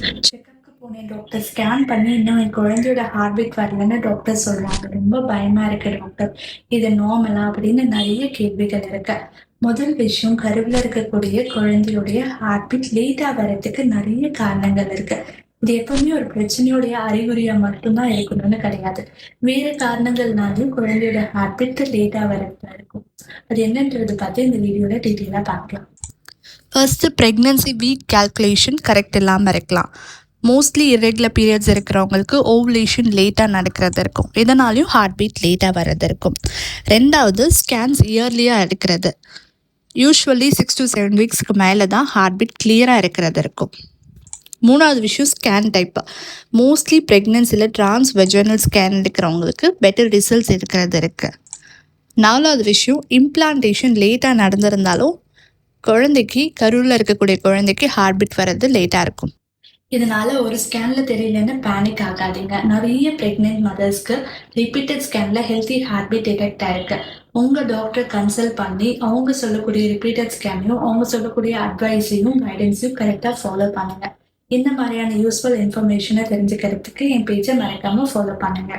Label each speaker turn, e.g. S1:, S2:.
S1: செக்கப்க்கு போனேன் doctor. Scan பண்ணி இன்னும் என் குழந்தையோட ஹார்ட் பீட் வரலன்னு டாக்டர் சொல்றாங்க. ரொம்ப பயமா இருக்கு டாக்டர். இது நார்மலா அப்படின்னு நிறைய கேள்விகள் இருக்கு. முதல் விஷயம், கருவுல இருக்கக்கூடிய குழந்தையுடைய ஹார்ட் பீட் லேட்டா வர்றதுக்கு நிறைய காரணங்கள் இருக்கு. இது எப்பவுமே ஒரு பிரச்சனையுடைய அறிகுறியா மட்டும்தான் இருக்கணும்னு கிடையாது. வேற காரணங்கள்னாலும் குழந்தையோட ஹார்ட் பீட் லேட்டா வரதா இருக்கும். அது என்னன்றது பார்த்து இந்த வீடியோல டீட்டெயிலா பார்க்கலாம்.
S2: First pregnancy week calculation correct இல்லாமல் இருக்கலாம். மோஸ்ட்லி இரெகுலர் பீரியட்ஸ் இருக்கிறவங்களுக்கு ஓவுலேஷன் லேட்டாக நடக்கிறது இருக்கும். இதனாலையும் ஹார்ட் பீட் லேட்டாக வர்றது இருக்கும். ரெண்டாவது, ஸ்கேன்ஸ் இயர்லியாக எடுக்கிறது. யூஸ்வலி 6 to 7 வீக்ஸ்க்கு மேலே தான் ஹார்ட் பீட் கிளியராக இருக்கிறது இருக்கும். மூணாவது விஷயம், ஸ்கேன் டைப். மோஸ்ட்லி ப்ரெக்னன்சியில் டிரான்ஸ்வெஜனல் ஸ்கேன் எடுக்கிறவங்களுக்கு பெட்டர் ரிசல்ட்ஸ் இருக்கிறது இருக்குது. நாலாவது விஷயம், இம்ப்ளான்டேஷன் லேட்டாக நடந்திருந்தாலும் குழந்தைக்கு, கருவில் இருக்கக்கூடிய குழந்தைக்கு ஹார்ட் பீட் வர்றது லேட்டாக இருக்கும்.
S1: இதனால ஒரு ஸ்கேன்ல தெரியலன்னு பேனிக் ஆகாதீங்க. நிறைய பிரெக்னென்ட் மதர்ஸ்க்கு ரிப்பீட்டட் ஸ்கேன்ல ஹெல்த்தி ஹார்ட் பீட் டிடெக்ட் ஆயிருக்கு. உங்க டாக்டர் கன்சல்ட் பண்ணி அவங்க சொல்லக்கூடிய ரிப்பீட்டட் ஸ்கேனையும் அவங்க சொல்லக்கூடிய அட்வைஸையும் கைடன்ஸையும் கரெக்டாக ஃபாலோ பண்ணுங்க. இந்த மாதிரியான யூஸ்ஃபுல் இன்ஃபர்மேஷனை தெரிஞ்சுக்கிறதுக்கு என் பேஜை மறக்காம ஃபாலோ பண்ணுங்க.